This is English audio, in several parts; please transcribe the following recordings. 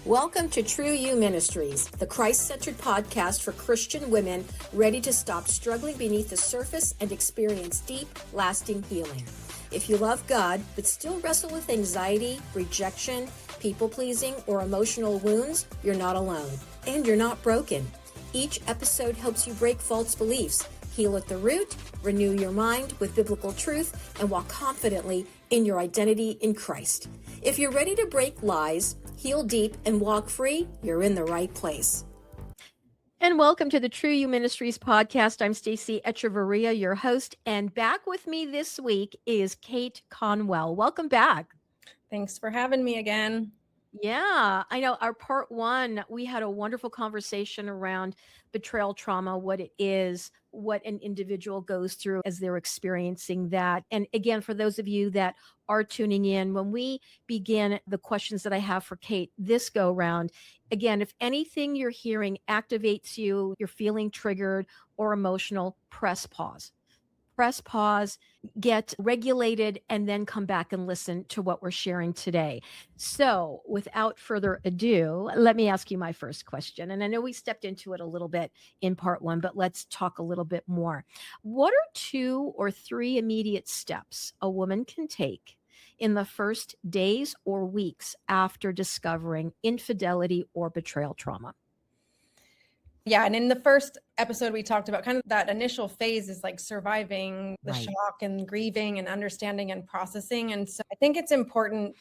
Welcome to True You Ministries, the Christ-centered podcast for Christian women ready to stop struggling beneath the surface and experience deep, lasting healing. If you love God, but still wrestle with anxiety, rejection, people-pleasing, or emotional wounds, you're not alone. And you're not broken. Each episode helps you break false beliefs, heal at the root, renew your mind with biblical truth, and walk confidently in your identity in Christ. If you're ready to break lies, heal deep, and walk free, you're in the right place. And welcome to the True You Ministries podcast. I'm Stacy Echeverria, your host, and back with me this week is Kate Conwell. Welcome back. Thanks for having me again. Yeah, I know our part one, we had a wonderful conversation around betrayal trauma, what it is, what an individual goes through as they're experiencing that. And again, for those of you that are tuning in, when we begin the questions that I have for Kate this go round, again, if anything you're hearing activates you, you're feeling triggered or emotional, press pause. Press pause, get regulated, and then come back and listen to what we're sharing today. So without further ado, let me ask you my first question. And I know we stepped into it a little bit in part one, but let's talk a little bit more. What are 2 or 3 immediate steps a woman can take in the first days or weeks after discovering infidelity or betrayal trauma? Yeah. And in the first episode, we talked about kind of that initial phase is like surviving the shock and grieving and understanding and processing. And so I think it's important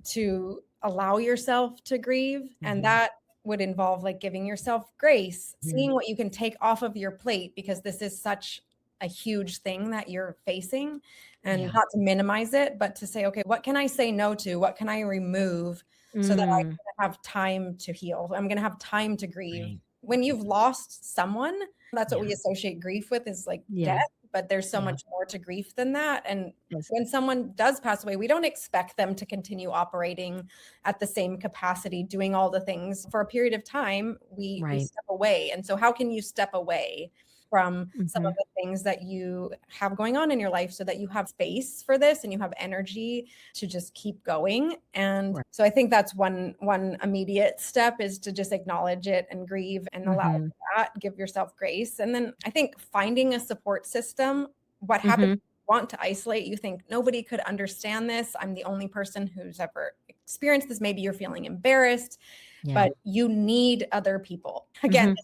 to allow yourself to grieve. And that would involve like giving yourself grace, seeing what you can take off of your plate, because this is such a huge thing that you're facing, and not to minimize it, but to say, okay, what can I say no to? What can I remove so that I can have time to heal? I'm going to have time to grieve. When you've lost someone, that's what we associate grief with, is like death, but there's so much more to grief than that. And when someone does pass away, we don't expect them to continue operating at the same capacity, doing all the things for a period of time. We step away. And so how can you step away from some of the things that you have going on in your life so that you have space for this and you have energy to just keep going? And so I think that's one immediate step, is to just acknowledge it and grieve and allow that, give yourself grace. And then I think finding a support system. What happens if you want to isolate? You think nobody could understand this. I'm the only person who's ever experienced this. Maybe you're feeling embarrassed, but you need other people. Again,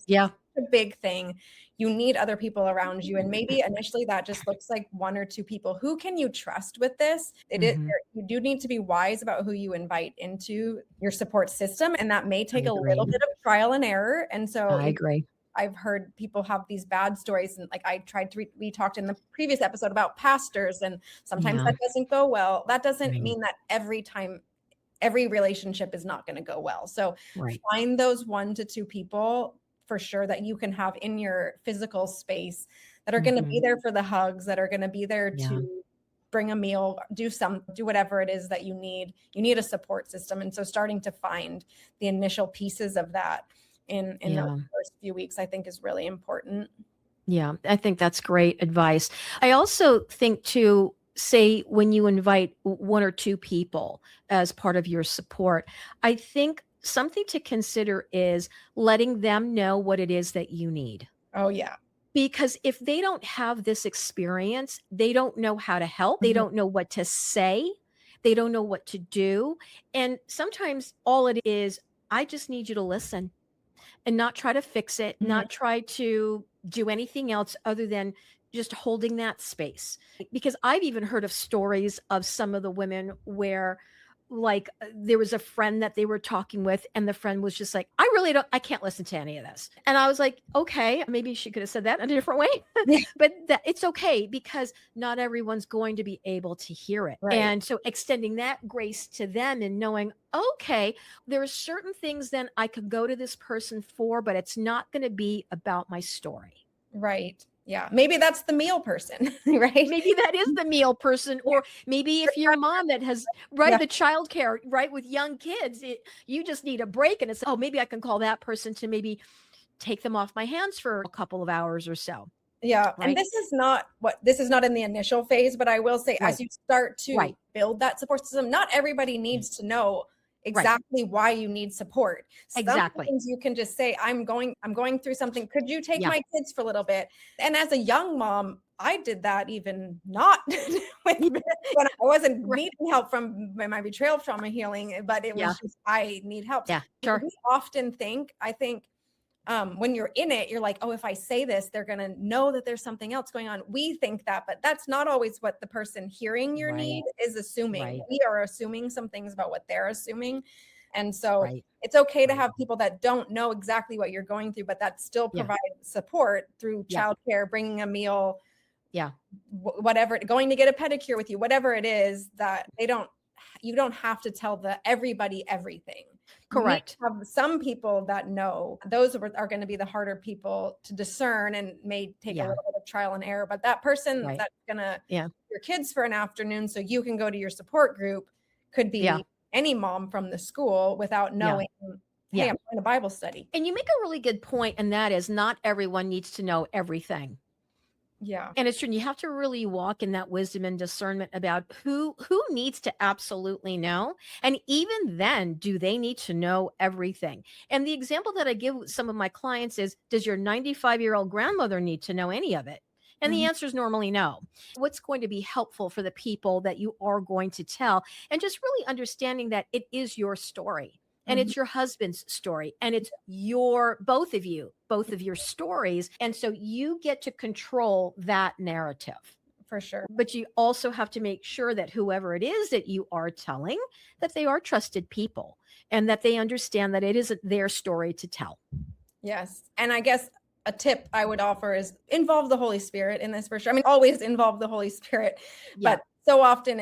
a big thing. You need other people around you. And maybe initially that just looks like 1 or 2 people. Who can you trust with this? You do need to be wise about who you invite into your support system. And that may take a little bit of trial and error. And so I agree. I've heard people have these bad stories. And like we talked in the previous episode about pastors, and sometimes that doesn't go well. That doesn't mean that every time every relationship is not going to go well. So find those 1 to 2 people for sure that you can have in your physical space that are going to be there for the hugs, that are going to be there to bring a meal, do whatever it is that you need. You need a support system. And so starting to find the initial pieces of that in those first few weeks, I think, is really important. Yeah, I think that's great advice. I also think too, say when you invite 1 or 2 people as part of your support, I think something to consider is letting them know what it is that you need. Oh, yeah. Because if they don't have this experience, they don't know how to help. They don't know what to say. They don't know what to do. And sometimes all it is, I just need you to listen and not try to fix it, not try to do anything else other than just holding that space. Because I've even heard of stories of some of the women where, like, there was a friend that they were talking with, and the friend was just like, I can't listen to any of this. And I was like, okay, maybe she could have said that in a different way, but it's okay, because not everyone's going to be able to hear it. And so extending that grace to them and knowing, okay, there are certain things then I could go to this person for, but it's not going to be about my story. Right. Yeah. Maybe that's the meal person, right? Maybe that is the meal person. Or maybe if you're a mom that has, the childcare, with young kids, you just need a break. And it's, maybe I can call that person to maybe take them off my hands for a couple of hours or so. Yeah. Right? And this is not in the initial phase, but I will say, as you start to build that support system, not everybody needs to know exactly why you need support. Exactly. Sometimes you can just say, I'm going through something. Could you take Yeah. my kids for a little bit? And as a young mom, I did that even not when I wasn't Right. needing help from my betrayal trauma healing, but it Yeah. was just, I need help. Yeah. Sure. We often think, I think, when you're in it, you're like, oh, if I say this, they're going to know that there's something else going on. We think that, but that's not always what the person hearing your need is assuming. Right. We are assuming some things about what they're assuming. And so Right. it's okay to have people that don't know exactly what you're going through, but that still Yeah. provide support through Yeah. childcare, bringing a meal, Yeah. whatever, going to get a pedicure with you, whatever it is, that you don't have to tell everybody everything. Correct. You have some people that know. Those are going to be the harder people to discern and may take a little bit of trial and error. But that person that's going to your kids for an afternoon so you can go to your support group could be any mom from the school without knowing, hey, I'm going to Bible study. And you make a really good point, and that is not everyone needs to know everything. Yeah. And it's true. And you have to really walk in that wisdom and discernment about who needs to absolutely know. And even then, do they need to know everything? And the example that I give some of my clients is, does your 95-year-old grandmother need to know any of it? And the answer is normally no. What's going to be helpful for the people that you are going to tell? And just really understanding that it is your story. And it's your husband's story, and it's both of your stories. And so you get to control that narrative. For sure. But you also have to make sure that whoever it is that you are telling, that they are trusted people and that they understand that it is their story to tell. Yes. And I guess a tip I would offer is involve the Holy Spirit in this for sure. I mean, always involve the Holy Spirit, but so often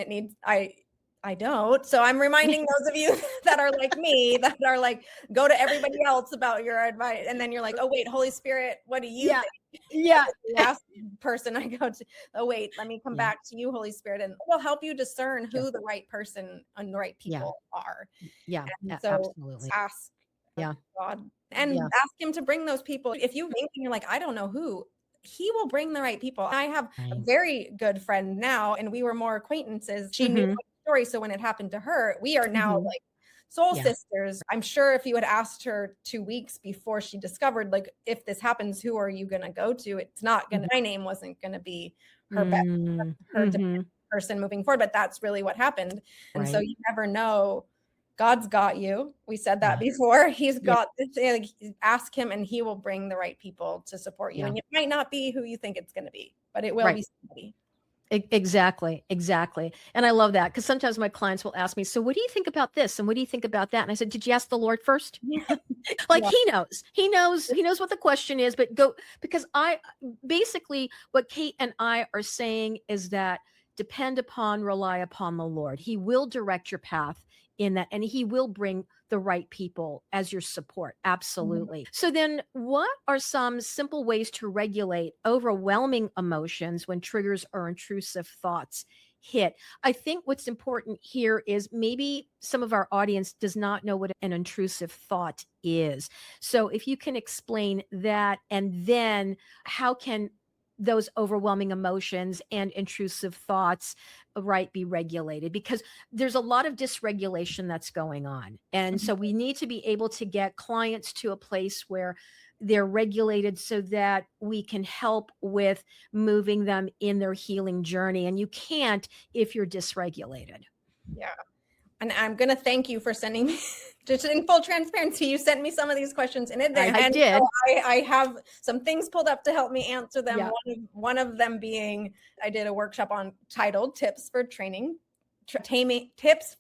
I don't. So I'm reminding those of you that are like me, that are like, go to everybody else about your advice. And then you're like, oh, wait, Holy Spirit, what do you think? Yeah. The last person I go to, oh, wait, let me come back to you, Holy Spirit. And we'll help you discern who the right person and the right people are. Yeah. And so absolutely. ask God and ask him to bring those people. If you think you're like, I don't know who, he will bring the right people. I have a very good friend now, and we were more acquaintances. She knew my story. So when it happened to her, we are now like soul sisters. I'm sure if you had asked her 2 weeks before she discovered, like, if this happens, who are you going to go to? It's not going to, my name wasn't going to be her person moving forward, but that's really what happened. And so you never know. God's got you. We said that before. He's got this. Like, ask him and he will bring the right people to support you. And it might not be who you think it's going to be, but it will be somebody. Exactly. And I love that, because sometimes my clients will ask me, so what do you think about this? And what do you think about that? And I said, did you ask the Lord first? Like, he knows what the question is, but because basically what Kate and I are saying is that rely upon the Lord. He will direct your path in that, and he will bring the right people as your support. Absolutely. So then, what are some simple ways to regulate overwhelming emotions when triggers or intrusive thoughts hit? I think what's important here is maybe some of our audience does not know what an intrusive thought is. So if you can explain that, and then how can those overwhelming emotions and intrusive thoughts be regulated, because there's a lot of dysregulation that's going on. And so we need to be able to get clients to a place where they're regulated so that we can help with moving them in their healing journey. And you can't if you're dysregulated. Yeah. And I'm going to thank you for sending me, just in full transparency, you sent me some of these questions in advance. I did. So I have some things pulled up to help me answer them. Yeah. One of them being, I did a workshop titled Tips for Taming Triggers.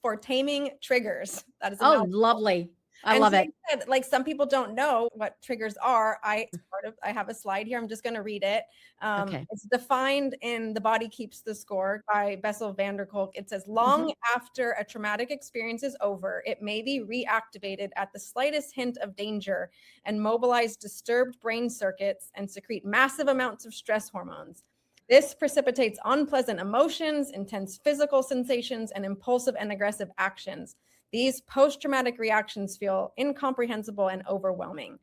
That is lovely. I love it. Said, like, some people don't know what triggers are. I have a slide here. I'm just going to read it. It's defined in The Body Keeps the Score by Bessel van der Kolk. It says, long after a traumatic experience is over, it may be reactivated at the slightest hint of danger and mobilize disturbed brain circuits and secrete massive amounts of stress hormones. This precipitates unpleasant emotions, intense physical sensations, and impulsive and aggressive actions. These post-traumatic reactions feel incomprehensible and overwhelming.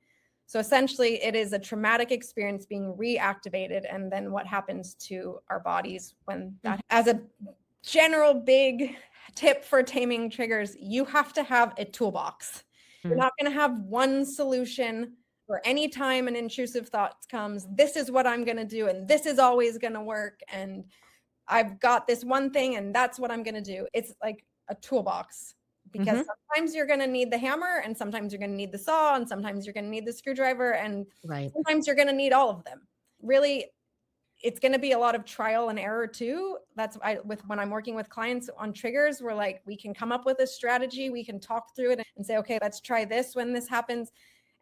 So essentially, it is a traumatic experience being reactivated, and then what happens to our bodies when that, as a general big tip for taming triggers, you have to have a toolbox. You're not going to have one solution for any time an intrusive thought comes. This is what I'm going to do, and this is always going to work. And I've got this one thing, and that's what I'm going to do. It's like a toolbox, because sometimes you're going to need the hammer, and sometimes you're going to need the saw, and sometimes you're going to need the screwdriver, and sometimes you're going to need all of them. Really, it's going to be a lot of trial and error too. That's when I'm working with clients on triggers, we're like, we can come up with a strategy, we can talk through it and say, okay, let's try this when this happens.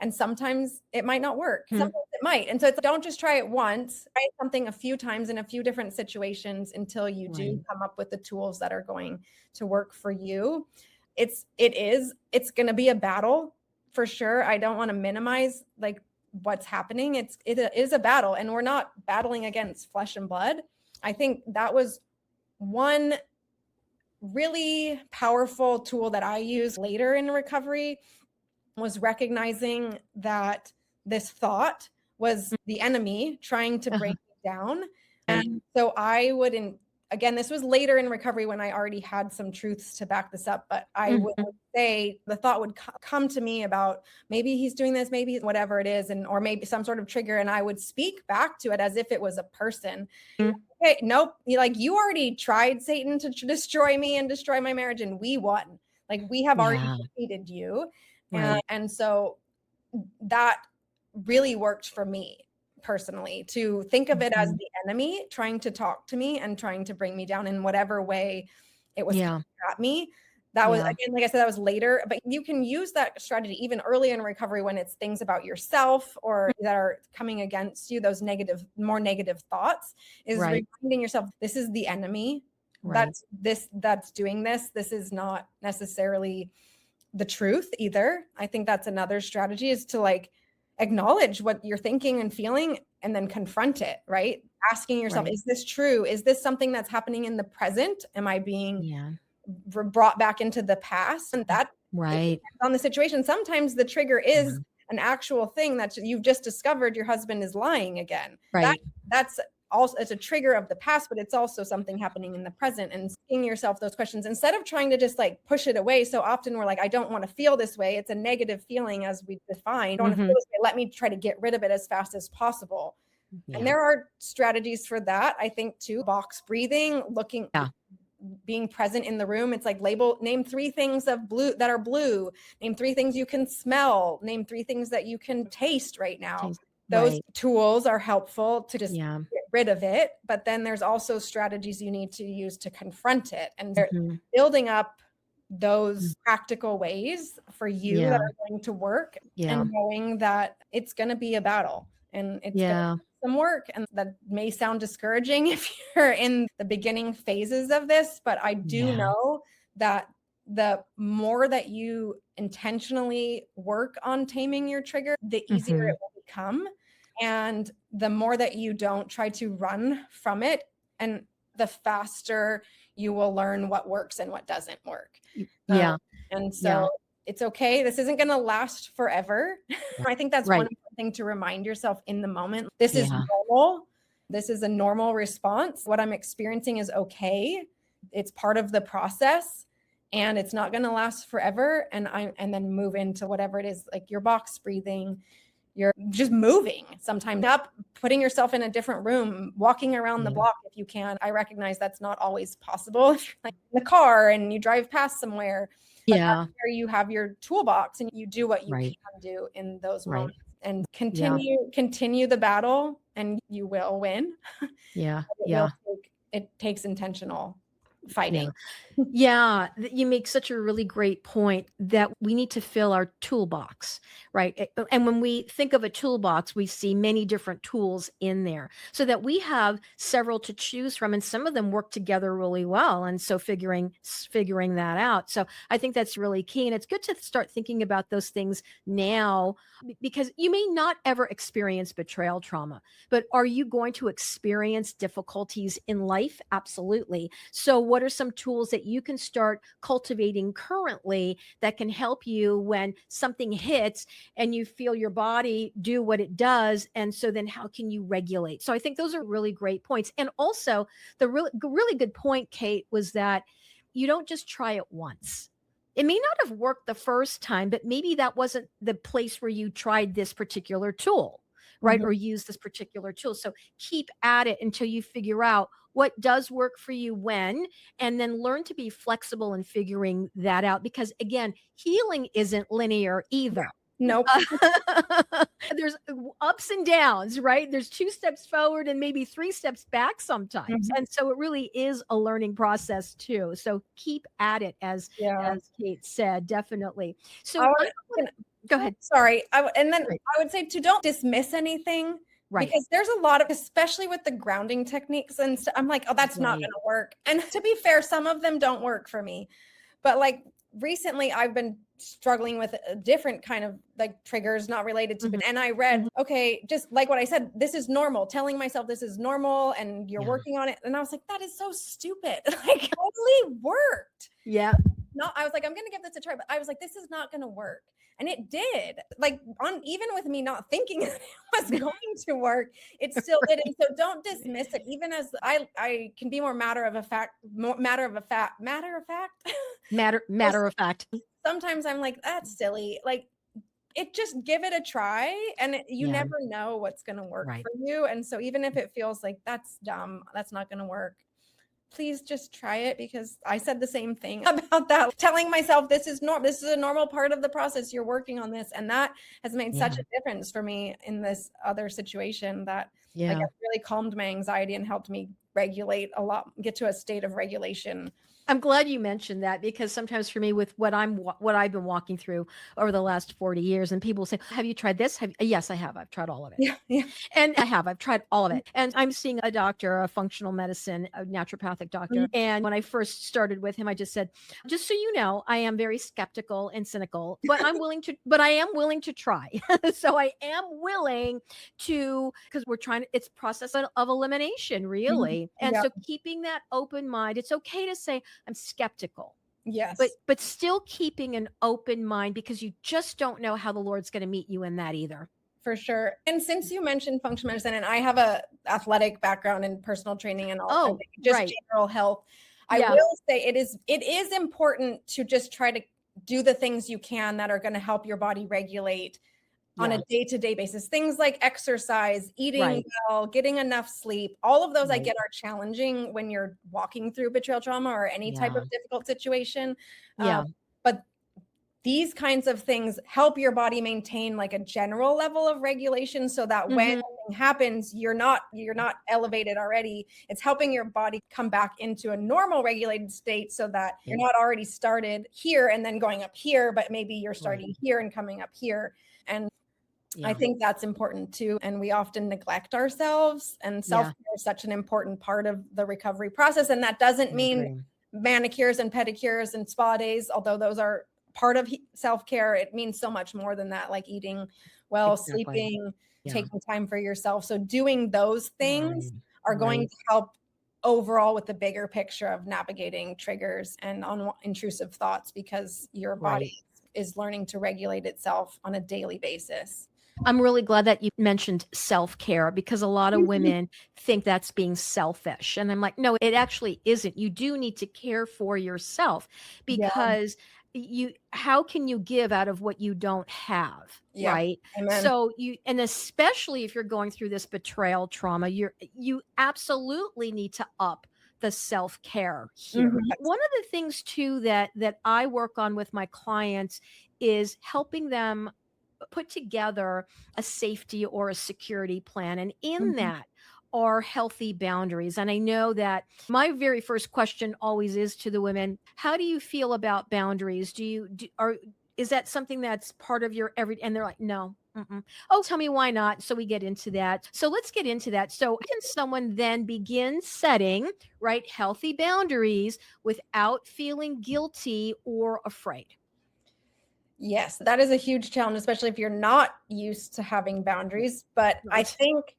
And sometimes it might not work. Sometimes it might. And so don't just try it once. Try something a few times in a few different situations until you do come up with the tools that are going to work for you. It's going to be a battle for sure. I don't want to minimize like what's happening. It is a battle, and we're not battling against flesh and blood. I think that was one really powerful tool that I used later in recovery, was recognizing that this thought was the enemy trying to break me down. And so I wouldn't, again, this was later in recovery when I already had some truths to back this up, but I would say the thought would come to me about maybe he's doing this, maybe whatever it is, or maybe some sort of trigger. And I would speak back to it as if it was a person. Okay, nope. You already tried, Satan, to destroy me and destroy my marriage, and we won. Like, we have already defeated you. And so that really worked for me personally, to think of it as the enemy trying to talk to me and trying to bring me down in whatever way it was at me. That was, again, like I said, that was later, but you can use that strategy even early in recovery when it's things about yourself or that are coming against you, those more negative thoughts, is reminding yourself, this is the enemy. That's doing this. This is not necessarily the truth either. I think that's another strategy, is to like acknowledge what you're thinking and feeling and then confront it, right? Asking yourself, is this true? Is this something that's happening in the present? Am I being brought back into the past? And that depends on the situation. Sometimes the trigger is an actual thing that you've just discovered your husband is lying again. That's also, it's a trigger of the past, but it's also something happening in the present. And asking yourself those questions instead of trying to just like push it away. So often we're like, I don't want to feel this way. It's a negative feeling, as we defined. I don't want to feel this way. Let me try to get rid of it as fast as possible. And there are strategies for that, I think, too. Box breathing, being present in the room. It's like name 3 things of blue that are blue. Name 3 things you can smell. Name 3 things that you can taste right now. Those tools are helpful to just get rid of it. But then there's also strategies you need to use to confront it. And they're building up those practical ways for you that are going to work, and knowing that it's going to be a battle, and it's going to take some work. And that may sound discouraging if you're in the beginning phases of this, but I do know that the more that you intentionally work on taming your trigger, the easier it will become. And the more that you don't try to run from it, and the faster you will learn what works and what doesn't work. And so it's okay. This isn't going to last forever. I think that's one important thing to remind yourself in the moment. This is normal. This is a normal response. What I'm experiencing is okay. It's part of the process, and it's not going to last forever. And then move into whatever it is, like your box breathing. You're just moving, sometimes up, putting yourself in a different room, walking around the block if you can. I recognize that's not always possible. If you're like in the car and you drive past somewhere, but that's where you have your toolbox and you do what you can do in those moments, and continue the battle, and you will win. It takes intentional fighting. You make such a really great point that we need to fill our toolbox, right? And when we think of a toolbox, we see many different tools in there, so that we have several to choose from, and some of them work together really well. And so figuring that out. So I think that's really key, and it's good to start thinking about those things now, because you may not ever experience betrayal trauma, but are you going to experience difficulties in life? Absolutely. So what are some tools that you can start cultivating currently that can help you when something hits and you feel your body do what it does? And so then how can you regulate? So I think those are really great points. And also the really good point, Kate, was that you don't just try it once. It may not have worked the first time, but maybe that wasn't the place where you tried this particular tool, right? Mhm. Or use this particular tool. So keep at it until you figure out what does work for you when, and then learn to be flexible in figuring that out. Because again, healing isn't linear either. Nope. There's ups and downs, right? There's 2 steps forward and maybe 3 steps back sometimes. Mhm. And so it really is a learning process too. So keep at it, Yeah. as Kate said, definitely. I So wanna go ahead. sorry. And then Right. I would say to don't dismiss anything Right. because there's a lot of, especially with the grounding techniques and I'm like, oh, that's not Right. gonna work. And to be fair, some of them don't work for me. But like recently I've been struggling with a different kind of like triggers not related to, Mhm. and I read, Mhm. okay, just like what I said, this is normal, telling myself this is normal and you're Yeah. working on it. And I was like, that is so stupid. Like totally worked. Yeah. No, I was like, I'm gonna give this a try, but I was like, this is not gonna work. And it did. Like on even with me not thinking it was going to work, it still did. And so don't dismiss it. Even as I can be more matter of fact. Matter of fact. Sometimes I'm like, that's silly. Like it just give it a try and you Yeah. never know what's going to work Right. for you. And so even if it feels like that's dumb, that's not going to work, please just try it because I said the same thing about that. Telling myself this is a normal part of the process. You're working on this. And that has made such Yeah. a difference for me in this other situation that like Yeah. it really calmed my anxiety and helped me regulate a lot, get to a state of regulation. I'm glad you mentioned that because sometimes for me with what I've been walking through over the last 40 years and people say, "Have you tried this?" Yes, I have. I've tried all of it. Yeah. Yeah. And I've tried all of it. And I'm seeing a doctor, a functional medicine, a naturopathic doctor. And when I first started with him, I just said, just so you know, I am very skeptical and cynical, but I am willing to try. So I am willing to, because it's process of elimination, really. And Yeah. so keeping that open mind, it's okay to say, I'm skeptical, Yes. but still keeping an open mind because you just don't know how the Lord's going to meet you in that either. For sure. And since you mentioned functional medicine, and I have a athletic background in personal training and all, Oh, just right. general health, I Yeah. will say it is important to just try to do the things you can that are going to help your body regulate on Yeah. a day-to-day basis. Things like exercise, eating Right. well, getting enough sleep. All of those I Right. get are challenging when you're walking through betrayal trauma or any type Yeah. of difficult situation. Yeah. But these kinds of things help your body maintain like a general level of regulation so that when Mhm. something happens, you're not elevated already. It's helping your body come back into a normal regulated state so that you're not already started here and then going up here, but maybe you're starting here and coming up here. And I Yeah. think that's important too. And we often neglect ourselves, and self-care is such an important part of the recovery process. And that doesn't I mean agree. manicures and pedicures and spa days, although those are part of self-care. It means so much more than that, like eating well, Exactly. sleeping, Yeah. taking time for yourself. So doing those things Right. are going Right. to help overall with the bigger picture of navigating triggers and intrusive thoughts because your body is learning to regulate itself on a daily basis. I'm really glad that you mentioned self-care because a lot of women think that's being selfish. And I'm like, no, it actually isn't. You do need to care for yourself Yeah. because how can you give out of what you don't have? Yeah. Right. Amen. So and especially if you're going through this betrayal trauma, you absolutely need to up the self-care here. Mhm. One of the things too that I work on with my clients is helping them put together a safety or a security plan. And in Mhm. that are healthy boundaries. And I know that my very first question always is to the women, how do you feel about boundaries? Is that something that's part of your and they're like, no. Mm-mm. Oh, tell me why not. So we get into that. So let's get into that. So can someone then begin setting healthy boundaries without feeling guilty or afraid? Yes, that is a huge challenge, especially if you're not used to having boundaries. But I Right. think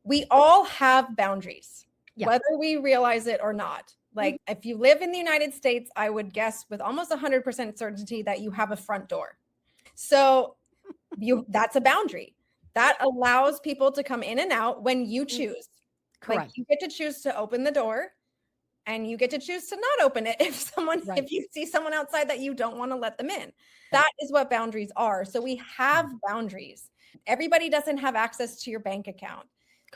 we all have boundaries, Yeah. whether we realize it or not. Like if you live in the United States, I would guess with almost 100% certainty that you have a front door. So that's a boundary that allows people to come in and out when you choose. Like Correct. you get to choose to open the door and you get to choose to not open it Right. if you see someone outside that you don't want to let them in. That is what boundaries are. So we have boundaries. Everybody doesn't have access to your bank account.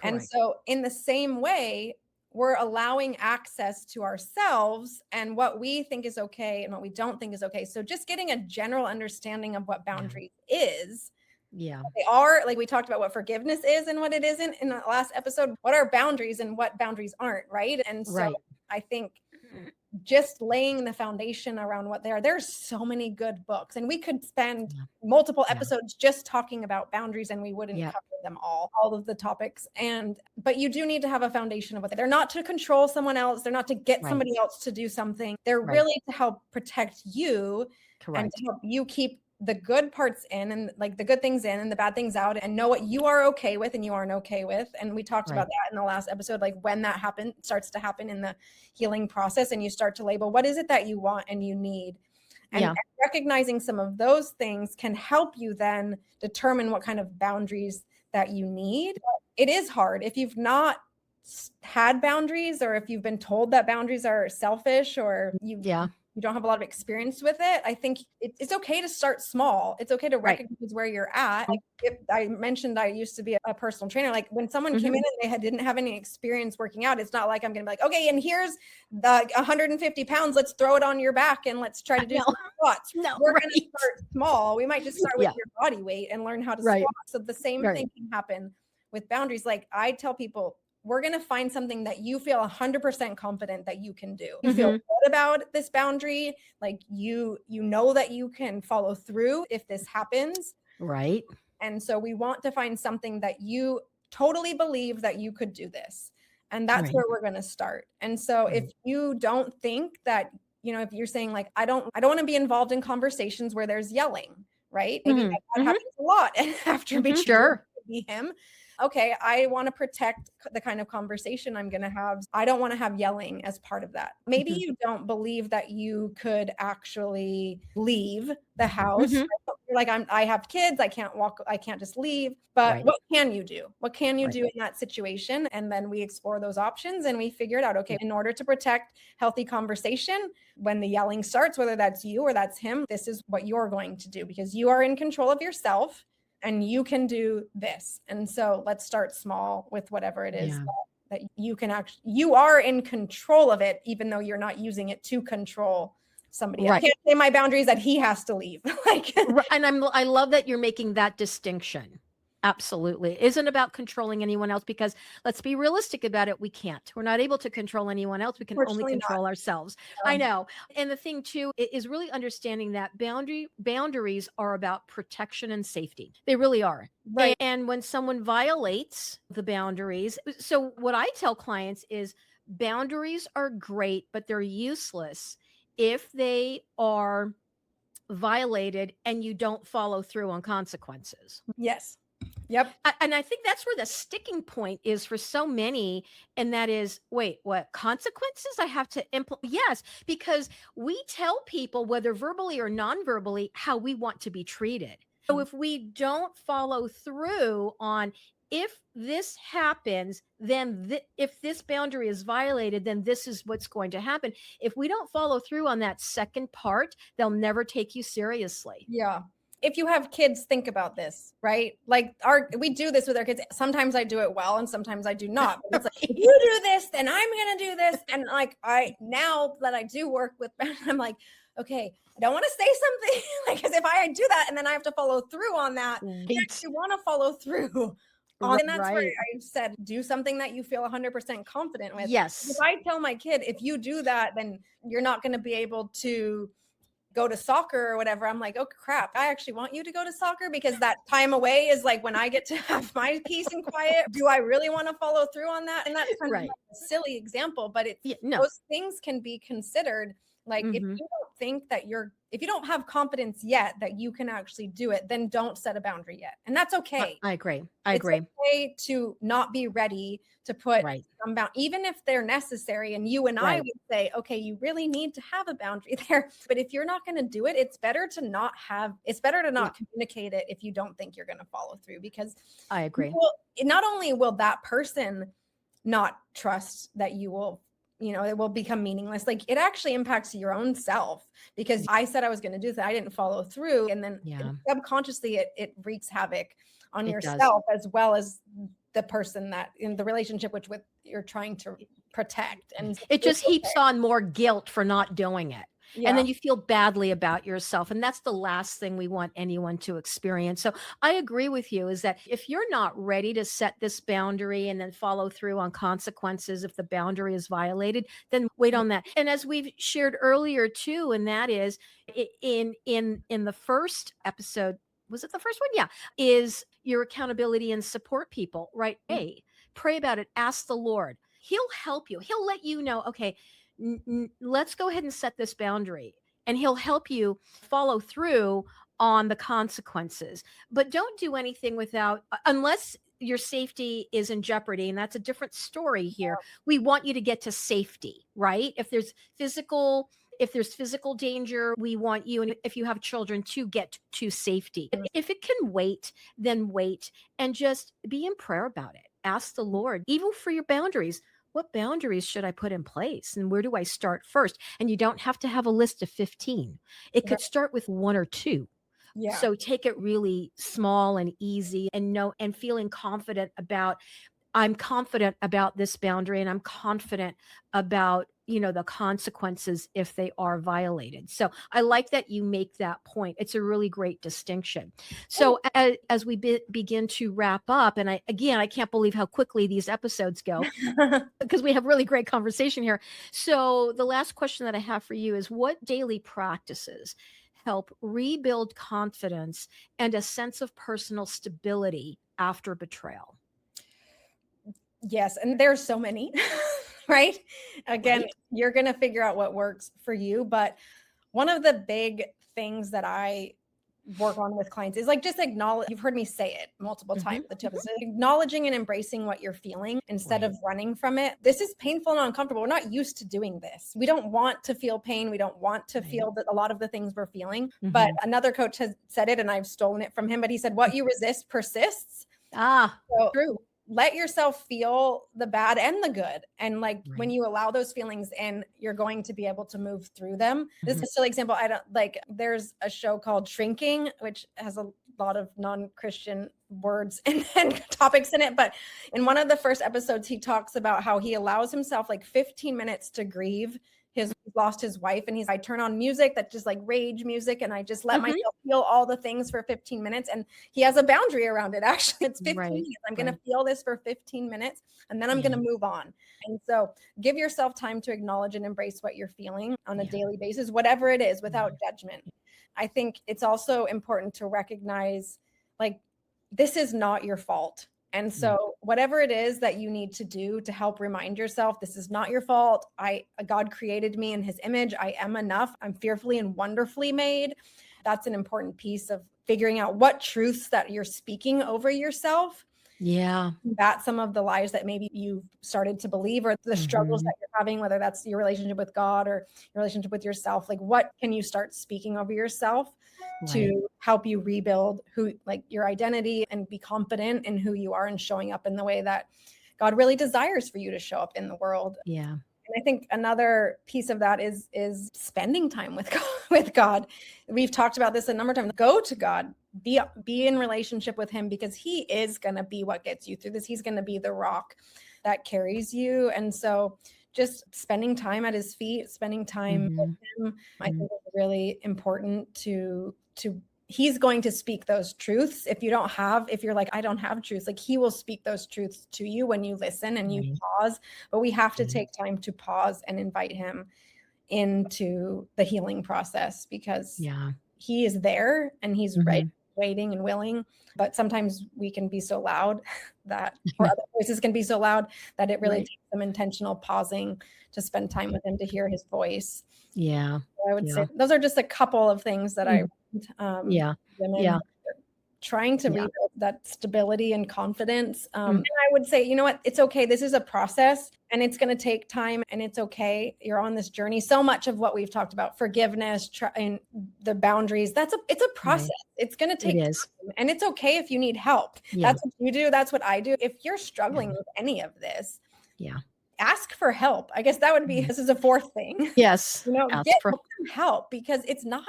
And Correct. so in the same way, we're allowing access to ourselves and what we think is okay and what we don't think is okay. So just getting a general understanding of what boundaries is. Yeah. They are, like we talked about what forgiveness is and what it isn't in the last episode. What are boundaries and what boundaries aren't, right? And so Right. I think just laying the foundation around what they are. There's so many good books, and we could spend multiple episodes just talking about boundaries, and we wouldn't cover them all of the topics. But you do need to have a foundation of what they're not to control someone else. They're not to get somebody else to do something. They're really to help protect you and to help you keep the good parts in and like the good things in and the bad things out, and know what you are okay with and you aren't okay with. And we talked about that in the last episode, like when that starts to happen in the healing process, and you start to label what is it that you want and you need. And recognizing some of those things can help you then determine what kind of boundaries that you need. It is hard if you've not had boundaries, or if you've been told that boundaries are selfish, or you don't have a lot of experience with it. I think it's okay to start small. It's okay to recognize where you're at. Like if I mentioned I used to be a personal trainer, like when someone came in and they didn't have any experience working out, it's not like I'm going to be like, okay, and here's the 150 pounds, let's throw it on your back and let's try to do some squats. We're going to start small. We might just start with your body weight and learn how to squat. So the same thing can happen with boundaries. Like I tell people, we're going to find something that you feel 100% confident that you can do. You feel good about this boundary. Like you know that you can follow through if this happens. Right. And so we want to find something that you totally believe that you could do this. And that's where we're going to start. And so if you don't think that, if you're saying like, I don't want to be involved in conversations where there's yelling, right? Maybe that happens a lot after be him. Okay, I want to protect the kind of conversation I'm going to have. I don't want to have yelling as part of that. Maybe you don't believe that you could actually leave the house. You're like, I have kids. I can't walk. I can't just leave. But what can you do? What can you do in that situation? And then we explore those options and we figure it out. Okay, in order to protect healthy conversation, when the yelling starts, whether that's you or that's him, this is what you're going to do because you are in control of yourself. And you can do this. And so let's start small with whatever it is that you can you are in control of it, even though you're not using it to control somebody else. I can't say my boundaries that he has to leave. And I love that you're making that distinction. Absolutely. It isn't about controlling anyone else because let's be realistic about it. We can't. We're not able to control anyone else. We can only control ourselves. I know. And the thing too is really understanding that boundaries are about protection and safety. They really are. Right. And when someone violates the boundaries, so what I tell clients is boundaries are great, but they're useless if they are violated and you don't follow through on consequences. Yes. Yep. And I think that's where the sticking point is for so many. And that is, wait, what consequences I have to implement? Yes, because we tell people, whether verbally or non-verbally, how we want to be treated. So if we don't follow through on, if this happens, then if this boundary is violated, then this is what's going to happen. If we don't follow through on that second part, they'll never take you seriously. Yeah. If you have kids, think about this, right? Like we do this with our kids. Sometimes I do it well and sometimes I do not. But it's like, if you do this, then I'm going to do this. And like, now that I do work with, I'm like, okay, I don't want to say something like, because if I do that and then I have to follow through on that, you actually want to follow through. And that's where I said, do something that you feel 100% confident with. Yes. If I tell my kid, if you do that, then you're not going to be able to go to soccer or whatever. I'm like, oh crap, I actually want you to go to soccer because that time away is like when I get to have my peace and quiet. Do I really want to follow through on that? And that's kind of like a silly example, but those things can be considered. Like if you don't think that if you don't have confidence yet that you can actually do it, then don't set a boundary yet. And that's okay. I agree. It's okay to not be ready to put some bound, even if they're necessary. And you and I would say, okay, you really need to have a boundary there. But if you're not going to do it, it's better to not communicate it if you don't think you're going to follow through, because I agree. Not only will that person not trust that you will it will become meaningless. Like it actually impacts your own self, because I said I was going to do that. I didn't follow through. And then subconsciously it wreaks havoc on yourself as well as the person that in the relationship which with you're trying to protect. And it just heaps on more guilt for not doing it. Yeah. And then you feel badly about yourself. And that's the last thing we want anyone to experience. So I agree with you, is that if you're not ready to set this boundary and then follow through on consequences if the boundary is violated, then wait on that. And as we've shared earlier too, and that is in the first episode, was it the first one? Yeah. Is your accountability and support people, right? Hey, pray about it. Ask the Lord. He'll help you. He'll let you know, okay, let's go ahead and set this boundary, and he'll help you follow through on the consequences. But don't do anything without, unless your safety is in jeopardy. And that's a different story here. We want you to get to safety, right? If there's physical danger, we want you, and if you have children, to get to safety. If it can wait, then wait, and just be in prayer about it. Ask the Lord, even for your boundaries. What boundaries should I put in place, and where do I start first? And you don't have to have a list of 15. It could start with 1 or 2. Yeah. So take it really small and easy, and feeling confident about, I'm confident about this boundary, and I'm confident about, the consequences if they are violated. So I like that you make that point. It's a really great distinction. So as we begin to wrap up, and I can't believe how quickly these episodes go because we have really great conversation here. So the last question that I have for you is, what daily practices help rebuild confidence and a sense of personal stability after betrayal? Yes. And there's so many, right? Again, you're going to figure out what works for you. But one of the big things that I work on with clients is like, just acknowledge, you've heard me say it multiple times, acknowledging and embracing what you're feeling instead of running from it. This is painful and uncomfortable. We're not used to doing this. We don't want to feel pain. We don't want to feel that a lot of the things we're feeling. But another coach has said it, and I've stolen it from him, but he said, what you resist persists. So True. Let yourself feel the bad and the good. And when you allow those feelings in, you're going to be able to move through them. This is a silly example. There's a show called Shrinking, which has a lot of non-Christian words and topics in it. But in one of the first episodes, he talks about how he allows himself 15 minutes to grieve. He's lost his wife, and I turn on music that's just rage music, and I just let myself feel all the things for 15 minutes. And he has a boundary around it. Actually, it's 15 minutes. I'm going to feel this for 15 minutes, and then I'm going to move on. And so give yourself time to acknowledge and embrace what you're feeling on a daily basis, whatever it is, without judgment. I think it's also important to recognize this is not your fault. And so whatever it is that you need to do to help remind yourself, this is not your fault. God created me in his image. I am enough. I'm fearfully and wonderfully made. That's an important piece of figuring out what truths that you're speaking over yourself. Yeah. That's some of the lies that maybe you started to believe, or the struggles that you're having, whether that's your relationship with God or your relationship with yourself. What can you start speaking over yourself to help you rebuild your identity and be confident in who you are and showing up in the way that God really desires for you to show up in the world. Yeah. And I think another piece of that is spending time with God. We've talked about this a number of times. Go to God, be in relationship with him, because he is going to be what gets you through this. He's going to be the rock that carries you. And so just spending time at his feet, spending time with him, I think is really important to he's going to speak those truths. If you're like, I don't have truths, he will speak those truths to you when you listen and you pause. But we have to take time to pause and invite him into the healing process, because he is there and he's waiting and willing. But sometimes we can be so loud or other voices can be so loud that it really takes some intentional pausing to spend time with him, to hear his voice. Yeah. So I would say those are just a couple of things that I women trying to rebuild that stability and confidence. And I would say, you know what, it's okay. This is a process, and it's going to take time, and it's okay. You're on this journey. So much of what we've talked about, forgiveness, and the boundaries, it's a process. It's going to take time, and it's okay if you need help. That's what you do. That's what I do. If you're struggling with any of this, ask for help. I guess that would be, this is a fourth thing. Yes. Get Ask for help, because it's not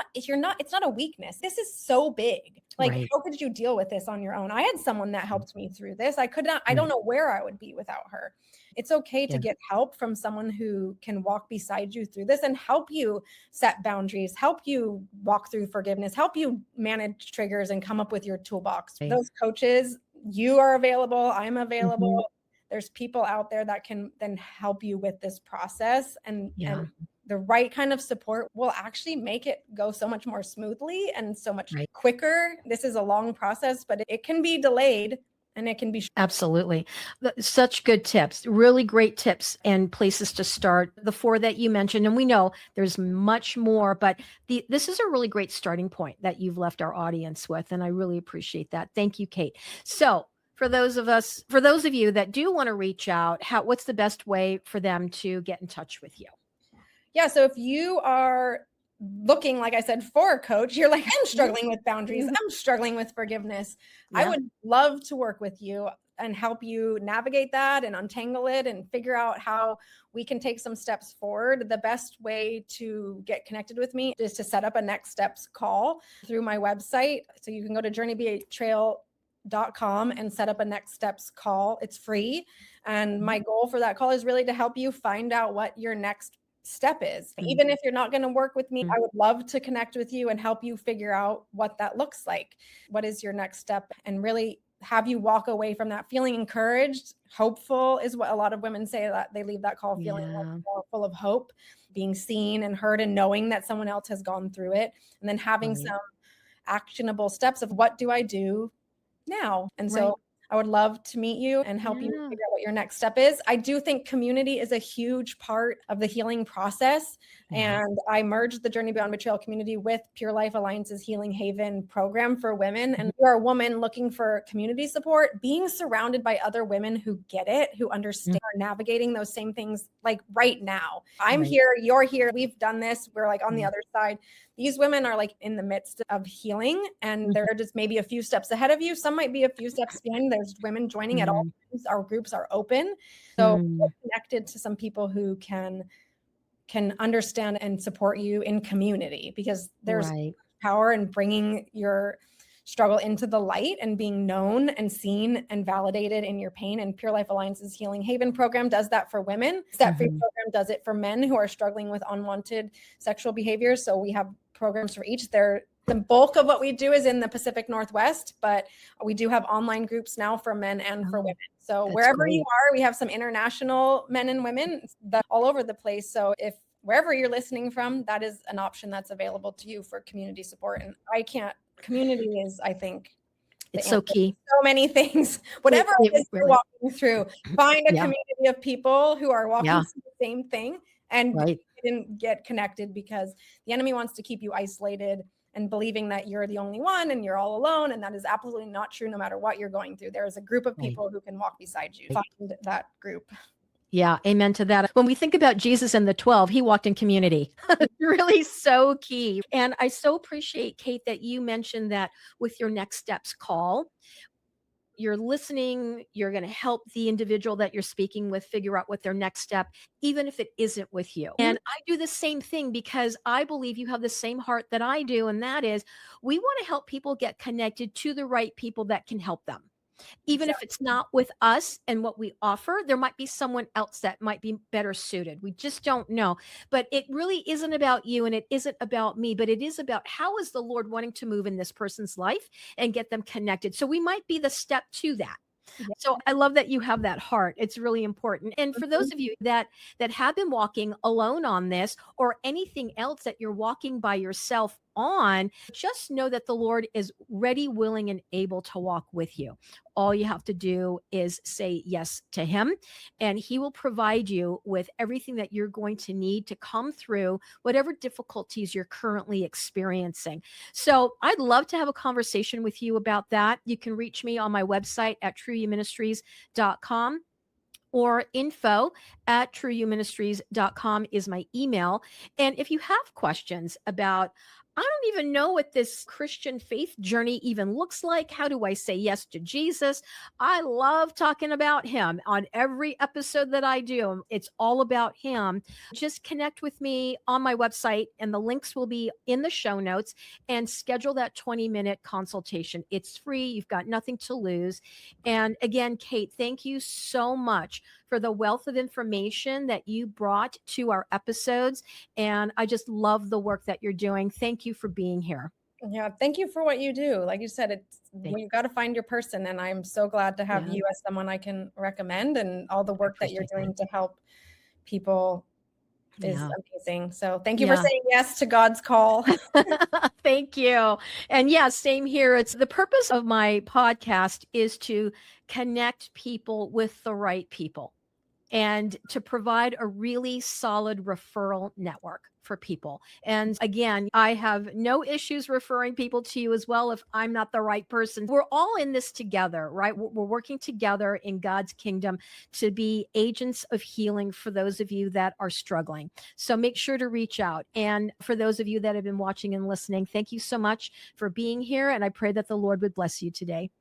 a weakness. This is so big. Like, right. how could you deal with this on your own? I had someone that helped me through this. I don't know where I would be without her. It's okay to get help from someone who can walk beside you through this and help you set boundaries, help you walk through forgiveness, help you manage triggers and come up with your toolbox. Right. Those coaches, you are available. I'm available. There's people out there that can then help you with this process, and the right kind of support will actually make it go so much more smoothly and so much quicker. This is a long process, but it can be delayed, and it can be absolutely. Such good tips, really great tips and places to start. The 4 that you mentioned, and we know there's much more, but this is a really great starting point that you've left our audience with, and I really appreciate that. Thank you, Kate. So for those of you that do want to reach out, what's the best way for them to get in touch with you? Yeah. So if you are looking, like I said, for a coach, you're like, I'm struggling with boundaries, I'm struggling with forgiveness, I would love to work with you and help you navigate that and untangle it and figure out how we can take some steps forward. The best way to get connected with me is to set up a next steps call through my website. So you can go to journeybetrayal.com and set up a next steps call. It's free. And my goal for that call is really to help you find out what your next step is. Even if you're not going to work with me, I would love to connect with you and help you figure out what that looks like. What is your next step? And really have you walk away from that feeling encouraged. Hopeful is what a lot of women say, that they leave that call feeling like more full of hope, being seen and heard, and knowing that someone else has gone through it, and then having some actionable steps of what do I do now? And so I would love to meet you and help you figure out what your next step is. I do think community is a huge part of the healing process. And I merged the Journey Beyond Betrayal community with Pure Life Alliance's Healing Haven program for women. And if you're a woman looking for community support, being surrounded by other women who get it, who understand, are navigating those same things, like right now. I'm here, you're here, we've done this, we're like on the other side. These women are like in the midst of healing, and they're just maybe a few steps ahead of you. Some might be a few steps behind. There's women joining at all times. Our groups are open. So get connected to some people who can understand and support you in community, because there's power in bringing your struggle into the light and being known and seen and validated in your pain. And Pure Life Alliance's Healing Haven program does that for women. Step Free program does it for men who are struggling with unwanted sexual behaviors. So we have programs for each. The bulk of what we do is in the Pacific Northwest, but we do have online groups now for men and for women. So wherever you are, we have some international men and women all over the place. So if wherever you're listening from, that is an option that's available to you for community support. And community is, I think, it's so key. So many things, whatever it is you're walking through, find a community of people who are walking through the same thing and get connected, because the enemy wants to keep you isolated and believing that you're the only one and you're all alone. And that is absolutely not true. No matter what you're going through, there is a group of people who can walk beside you. Find that group. Yeah, amen to that. When we think about Jesus and the 12, he walked in community. Really so key. And I so appreciate, Kate, that you mentioned that with your next steps call. You're listening, you're going to help the individual that you're speaking with figure out what their next step, even if it isn't with you. And I do the same thing, because I believe you have the same heart that I do. And that is, we want to help people get connected to the right people that can help them. Even if it's not with us and what we offer, there might be someone else that might be better suited. We just don't know. But it really isn't about you, and it isn't about me, but it is about how is the Lord wanting to move in this person's life and get them connected. So we might be the step to that. So I love that you have that heart. It's really important. And for those of you that have been walking alone on this, or anything else that you're walking by yourself on, just know that the Lord is ready, willing, and able to walk with you. All you have to do is say yes to him, and he will provide you with everything that you're going to need to come through whatever difficulties you're currently experiencing. So I'd love to have a conversation with you about that. You can reach me on my website at trueyouministries.com. or info@trueyouministries.com is my email. And if you have questions about I don't even know what this Christian faith journey even looks like. How do I say yes to Jesus? I love talking about him on every episode that I do. It's all about him. Just connect with me on my website, and the links will be in the show notes, and schedule that 20-minute consultation. It's free. You've got nothing to lose. And again, Kate, thank you so much for the wealth of information that you brought to our episodes. And I just love the work that you're doing. Thank you for being here. Yeah, thank you for what you do. Like you said, you've got to find your person. And I'm so glad to have you as someone I can recommend, and all the work that you're doing to help people is amazing. So thank you for saying yes to God's call. Thank you. And yeah, same here. It's the purpose of my podcast is to connect people with the right people and to provide a really solid referral network for people. And again, I have no issues referring people to you as well if I'm not the right person. We're all in this together, right? We're working together in God's kingdom to be agents of healing for those of you that are struggling. So make sure to reach out. And for those of you that have been watching and listening, thank you so much for being here. And I pray that the Lord would bless you today.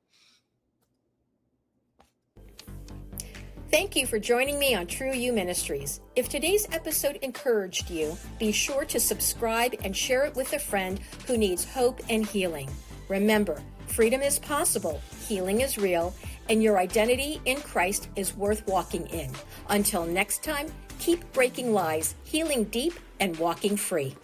Thank you for joining me on True You Ministries. If today's episode encouraged you, be sure to subscribe and share it with a friend who needs hope and healing. Remember, freedom is possible, healing is real, and your identity in Christ is worth walking in. Until next time, keep breaking lies, healing deep, and walking free.